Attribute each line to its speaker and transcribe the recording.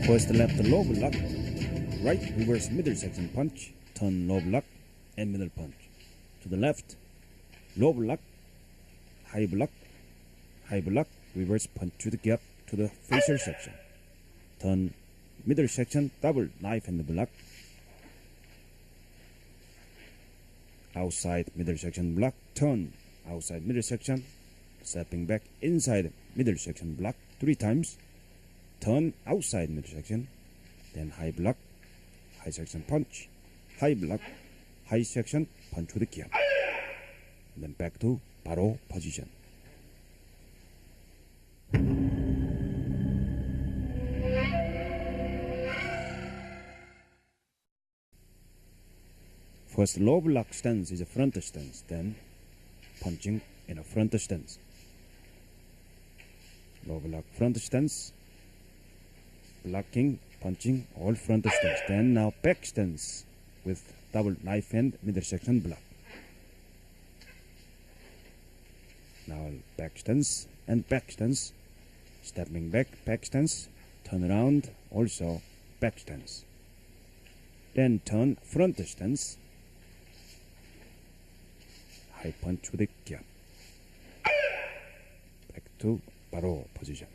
Speaker 1: First left low block, right reverse middle section punch, turn low block and middle punch. To the left, low block, high block, reverse punch to the gap to the facial section. Turn middle section, double knife and block. Outside middle section block, turn outside middle section, stepping back inside middle section block 3 times. Turn outside middle section, then high block, high section punch, high block, high section punch to the gap. And then back to Pahl position. First low block stance is a front stance, then punching in a front stance. Low block front stance, blocking, punching, all front stance. Then now back stance with double knife and middle section block. Now back stance and back stance, stepping back stance, turn around, also back stance. Then turn front stance, high punch with the gap. Back to Pahl position.